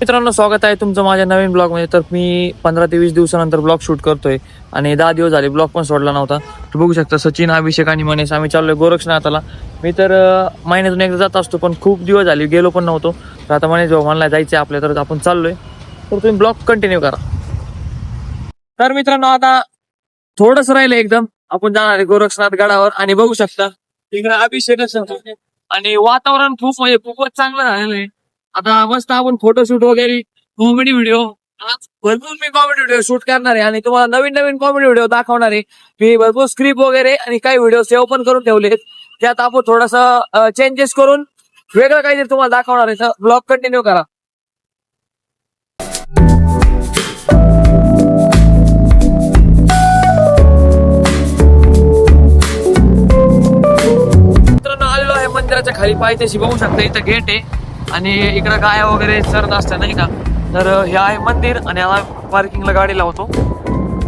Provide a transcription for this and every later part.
मित्रांनो, स्वागत आहे तुमचं माझ्या नवीन ब्लॉग मध्ये. तर मी 15 ते 20 दिवसानंतर ब्लॉग शूट करतोय आणि 10 दिवस झाले ब्लॉग पण सोडला नव्हता. तर बघू शकता सचिन, अभिषेक आणि मनीष आम्ही चाललोय गोरक्षनाथाला. मी तर महिन्यातून एकदा जात असतो, पण खूप दिवस झाले गेलो पण नव्हतो. तर आता मनीष भाऊ म्हणला जायचं आपल्या, तर आपण चाललोय. तर तुम्ही ब्लॉग कंटिन्यू करा. तर मित्रांनो, आता थोडंच राहिलं एकदम, आपण जाणार आहे गोरक्षनाथ गडावर. आणि बघू शकता इकडे अभिषेक आणि वातावरण खूप म्हणजे खूपच चांगलं झालेलं आहे. आता मस्त आपण फोटोशूट वगैरे, कॉमेडी व्हिडिओ, आज भरपूर मी कॉमेडी व्हिडिओ शूट करणार आहे आणि तुम्हाला नवीन नवीन कॉमेडी व्हिडिओ दाखवणार आहे. मी भरपूर स्क्रिप्ट वगैरे आणि काही व्हिडिओ सेव्ह पण करून ठेवले. त्यात आपण थोडंसं चेंजेस करून वेगळं काहीतरी तुम्हाला दाखवणार आहे. तर ब्लॉग कंटिन्यू करा. मित्रांनो, आलेलो आहे मंदिराच्या खाली, पायथ्याशी बघू शकता इथं गेट आहे आणि इकडं गाया वगैरे चरत असतात नाही का. तर हे आहे मंदिर आणि आम्ही पार्किंगला गाडी लावतो.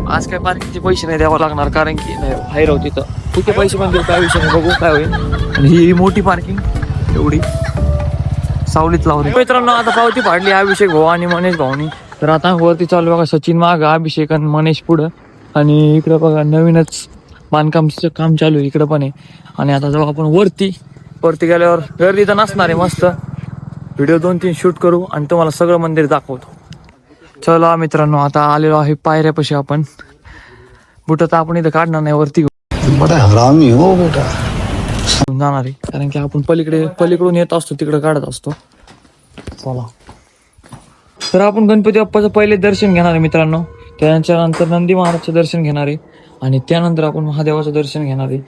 आज काय पार्किंगचे पैसे नाही द्यावं लागणार, कारण की बाहेर होती तर कुठे पैसे पण देऊ, काय विषय नाही, बघू काय होईल. आणि ही मोठी पार्किंग एवढी सावलीत लावली. मित्रांनो, आता पावती फाडली अभिषेक भाऊ आणि मनीष भाऊनी. तर आता वरती चालू बघा, सचिन माग, अभिषेक आणि मनीष पुढं. आणि इकडं बघा नवीनच बांधकामचं काम चालू आहे इकडं पण आहे. आणि आता जाऊ आपण वरती गेल्यावर गर्दी तर नसणार आहे, मस्त व्हिडिओ 2-3 शूट करू आणि तुम्हाला सगळं मंदिर दाखवतो. चला मित्रांनो, आता आलेलो आहे पायऱ्यापाशी. आपण बुट तर आपण इथं काढणार नाही, वरती बड़ा हरामी हो बेटा. जाणार आहे, कारण की आपण पलीकडून येत असतो, तिकडे काढत असतो. चला, तर आपण गणपती बाप्पाचं पहिले दर्शन घेणार आहे मित्रांनो. त्याच्यानंतर नंदी महाराजचं दर्शन घेणार आहे आणि त्यानंतर आपण महादेवाचं दर्शन घेणार आहे.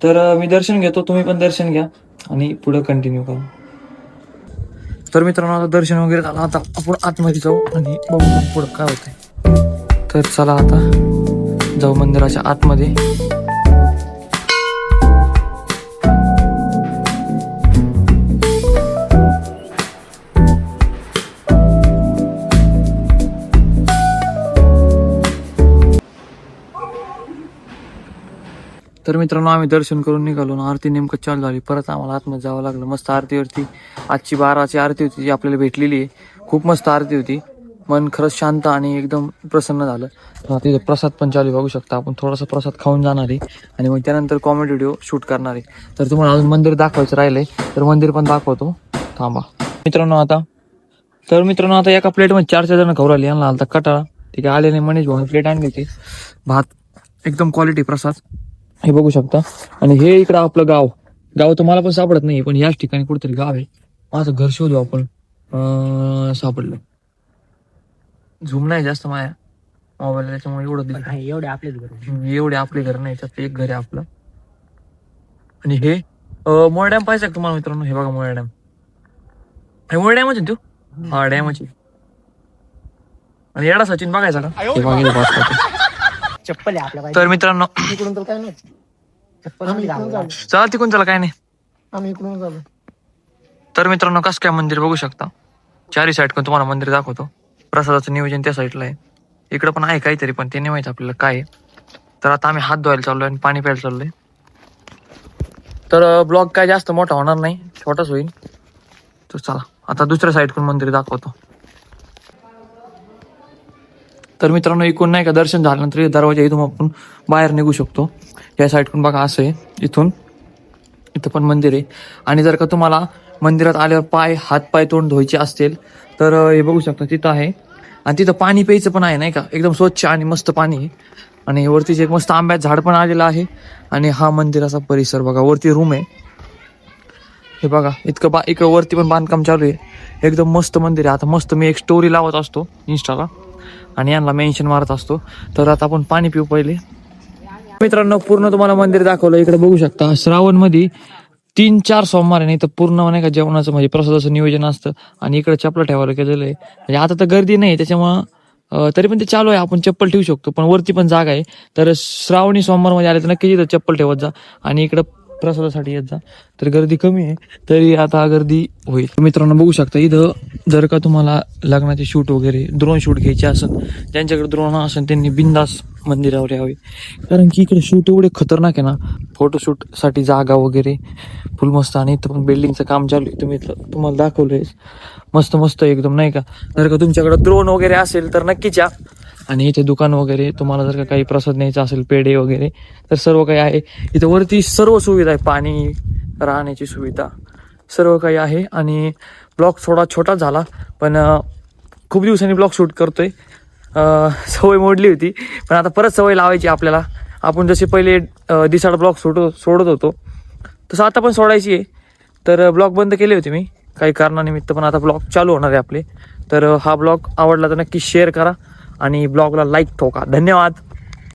तर मी दर्शन घेतो, तुम्ही पण दर्शन घ्या आणि पुढे कंटिन्यू करू. तर मित्रांनो, आता दर्शन वगैरे झालं, आता आपण आतमध्ये जाऊ आणि बघू पुढं काय होतंय. तर चला आता जाऊ मंदिराच्या आतमध्ये. तर मित्रांनो, आम्ही दर्शन करून निघालो ना, आरती नेमकं चालू झाली. परत आम्हाला आतमध्ये जावं लागलं. मस्त आरतीवरती आजची 12ची आरती होती, जी आपल्याला भेटलेली आहे. खूप मस्त आरती होती, मन खरंच शांत आणि एकदम प्रसन्न झालं. तिथे प्रसाद पण चालू बघू शकता. आपण थोडासा प्रसाद खाऊन जाणार आहे आणि मग त्यानंतर कॉमेडी व्हिडिओ शूट करणार आहे. तर तुम्हाला अजून मंदिर दाखवायचं राहिलंय, तर मंदिर पण दाखवतो, थांबा. मित्रांनो आता एका प्लेटमध्ये 4 जण खाऊ राहिले. यांना आलता कटाळा, ठीक आहे, आले नाही. मनीष भाऊ प्लेट आणली होती, भात एकदम क्वालिटी प्रसाद हे बघू शकता. आणि हे इकडं आपलं गाव तुम्हाला पण सापडत नाही, पण याच ठिकाणी कुठेतरी गाव आहे. माझं घर शोधू आपण. सापडलं. झूम नाही जास्त माझ्या मोबाईल, त्याच्यामुळे एवढे आपले घर नाही, त्यात एक घर आहे आपलं. आणि हे मोळ डॅम पाहिजे का तुम्हाला मित्रांनो? हे बघा मोळ डॅम. हे मोळ डॅमच आहे तू? हा, डॅमच आहे. आणि येडा सचिन बघायचा का? हे बघा चप्पल आहे आपल्या. तर मित्रांनो, इकडून तर काय नाही, चला तिकडून, चला काय नाही. आम्ही इकडून झालो. तर मित्रांनो, कसं काय मंदिर बघू शकता. 4 साईड पण तुम्हाला मंदिर दाखवतो. प्रसादाचं नियोजन त्या साईडला आहे, इकडं पण आहे काहीतरी, पण ते नाही माहिती आपल्याला काय आहे. तर आता आम्ही हात धुवायला चाललोय आणि पाणी प्यायला चाललोय. तर ब्लॉग काय जास्त मोठा होणार नाही, छोटाच होईल. तर चला आता दुसऱ्या साईडकडून मंदिर दाखवतो. तर मित्रांनो, इकडून नाही का दर्शन झाल्यानंतर दरवाजा इथून आपण बाहेर निघू शकतो. या साईडकडून बघा असं आहे, इथं पण मंदिर आहे. आणि जर का तुम्हाला मंदिरात आल्यावर हात-पाय तोंड धुवायचे असतील तर हे बघू शकता, तिथं आहे. आणि तिथं पाणी प्यायचं पण आहे नाही का, एकदम स्वच्छ आणि मस्त पाणी आहे. आणि वरतीच एक मस्त आंब्याचं झाड पण आलेलं आहे. आणि हा मंदिराचा परिसर बघा, वरती रूम आहे हे बघा. इकडं वरती पण बांधकाम चालू आहे. एकदम मस्त मंदिर आहे. आता मस्त मी एक स्टोरी लावत असतो इंस्टाला आणि यांना मेन्शन मारत असतो. तर आता आपण पाणी पिऊ पहिले. मित्रांनो, पूर्ण तुम्हाला मंदिर दाखवलं. इकडे बघू शकता, श्रावण मध्ये 3-4 सोमवार नाही तर पूर्ण नाही का जेवणाचं म्हणजे प्रसादाचं नियोजन असतं. आणि इकडे चपला ठेवायला केलेलं आहे. म्हणजे आता तर गर्दी नाही त्याच्यामुळं तरी पण ते चालू आहे, आपण चप्पल ठेवू शकतो. पण वरती पण जागा आहे, तर श्रावणी सोमवार मध्ये आले तर नक्की इथं चप्पल ठेवत जा. आणि इकडं प्रसादासाठी येत जा. तर गर्दी कमी आहे, तरी आता गर्दी होईल. मित्रांनो बघू शकता इथं, जर का तुम्हाला लग्नाचे शूट वगैरे ड्रोन शूट घ्यायचे असेल, ज्यांच्याकडे ड्रोन असेल त्यांनी बिंदास मंदिरावर यावे, कारण की इकडे शूट एवढे खतरनाक आहे ना. फोटोशूटसाठी जागा वगैरे फुल मस्त. आणि इथं पण बिल्डिंगचं काम चालू आहे, तुम्ही तुम्हाला दाखवलंय. मस्त मस्त एकदम नाही का. जर का तुमच्याकडे ड्रोन वगैरे असेल तर नक्कीच या. आणि इथे दुकान वगैरे, तुम्हाला जर का काही प्रसाद न्यायचा असेल, पेढे वगैरे, तर सर्व काही आहे इथं. वरती सर्व सुविधा आहे, पाणी, राहण्याची सुविधा, सर्व काही आहे. आणि ब्लॉग थोडा छोटा झाला, पण खूप दिवसांनी ब्लॉग शूट करतोय. सवय मोडली होती, पण आता परत सवय लावायची आपल्याला. आपण जसे पहिले दिसाड ब्लॉग सोडत होतो, तसं आता पण सोडायची आहे. तर ब्लॉग बंद केले होते मी काही कारणानिमित्त, पण आता ब्लॉग चालू होणार आहे आपले. तर हा ब्लॉग आवडला तर नक्की शेअर करा आणि ब्लॉगला लाईक ठोका. धन्यवाद.